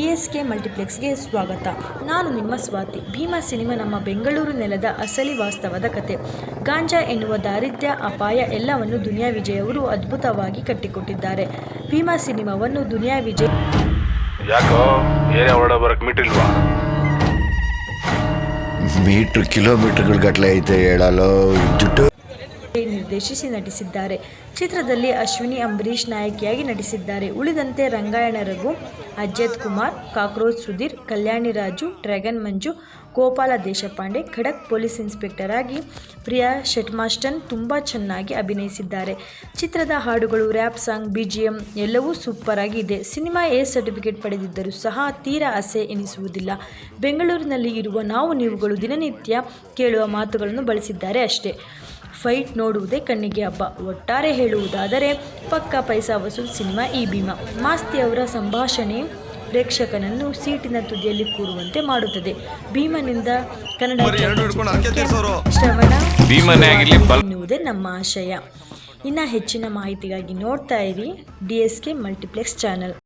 DSK ಮಲ್ಟಿಪ್ಲೆಕ್ಸ್ಗೆ ಸ್ವಾಗತ. ನಾನು ನಿಮ್ಮ ಸ್ವಾತಿ. ಭೀಮಾ ಸಿನಿಮಾ ನಮ್ಮ ಬೆಂಗಳೂರು ನೆಲದ ಅಸಲಿ ವಾಸ್ತವದ ಕತೆ. ಗಾಂಜಾ ಎನ್ನುವ ದಾರಿದ್ರ್ಯ, ಅಪಾಯ ಎಲ್ಲವನ್ನು ದುನಿಯಾ ವಿಜಯ್ ಅವರು ಅದ್ಭುತವಾಗಿ ಕಟ್ಟಿಕೊಟ್ಟಿದ್ದಾರೆ. ಭೀಮಾ ಸಿನಿಮಾವನ್ನು ದುನಿಯಾ ವಿಜಯ್ ಮೀಟರ್ ಕಿಲೋಮೀಟರ್ಗಳ ಗಟ್ಟಲೆ ಐತೆ ಹೇಳಲು ನಿರ್ದೇಶಿಸಿ ನಟಿಸಿದ್ದಾರೆ. ಚಿತ್ರದಲ್ಲಿ ಅಶ್ವಿನಿ ಅಂಬರೀಷ್ ನಾಯಕಿಯಾಗಿ ನಟಿಸಿದ್ದಾರೆ. ಉಳಿದಂತೆ ರಂಗಾಯಣ ರಘು, ಅಜ್ಜತ್ ಕುಮಾರ್, ಕಾಕ್ರೋಚ್ ಸುಧೀರ್, ಕಲ್ಯಾಣಿ ರಾಜು, ಡ್ರ್ಯಾಗನ್ ಮಂಜು, ಗೋಪಾಲ ದೇಶಪಾಂಡೆ, ಖಡಕ್ ಪೊಲೀಸ್ ಇನ್ಸ್ಪೆಕ್ಟರ್ ಆಗಿ ಪ್ರಿಯಾ ಶೆಟ್ಮಾಸ್ಟನ್ ತುಂಬ ಚೆನ್ನಾಗಿ ಅಭಿನಯಿಸಿದ್ದಾರೆ. ಚಿತ್ರದ ಹಾಡುಗಳು, ರ್ಯಾಪ್ ಸಾಂಗ್, BGM ಎಲ್ಲವೂ ಸೂಪರ್ ಆಗಿ ಇದೆ. ಸಿನಿಮಾ ಎ ಸರ್ಟಿಫಿಕೇಟ್ ಪಡೆದಿದ್ದರೂ ಸಹ ತೀರಾ ಅಸೆ ಎನಿಸುವುದಿಲ್ಲ. ಬೆಂಗಳೂರಿನಲ್ಲಿ ಇರುವ ನಾವು ನೀವುಗಳು ದಿನನಿತ್ಯ ಕೇಳುವ ಮಾತುಗಳನ್ನು ಬಳಸಿದ್ದಾರೆ ಅಷ್ಟೇ. ಫೈಟ್ ನೋಡುವುದೇ ಕಣ್ಣಿಗೆ ಹಬ್ಬ. ಒಟ್ಟಾರೆ ಹೇಳುವುದಾದರೆ ಪಕ್ಕಾ ಪೈಸಾ ವಸೂಲ್ ಸಿನಿಮಾ ಈ ಭೀಮಾ. ಮಾಸ್ತಿ ಅವರ ಸಂಭಾಷಣೆ ಪ್ರೇಕ್ಷಕನನ್ನು ಸೀಟಿನ ತುದಿಯಲ್ಲಿ ಕೂರುವಂತೆ ಮಾಡುತ್ತದೆ. ಭೀಮನಿಂದ ಕನ್ನಡ ಶ್ರವಣ ಎನ್ನುವುದೇ ನಮ್ಮ ಆಶಯ. ಇನ್ನು ಹೆಚ್ಚಿನ ಮಾಹಿತಿಗಾಗಿ ನೋಡ್ತಾ ಇರಿ DSK ಮಲ್ಟಿಪ್ಲೆಕ್ಸ್ ಚಾನಲ್.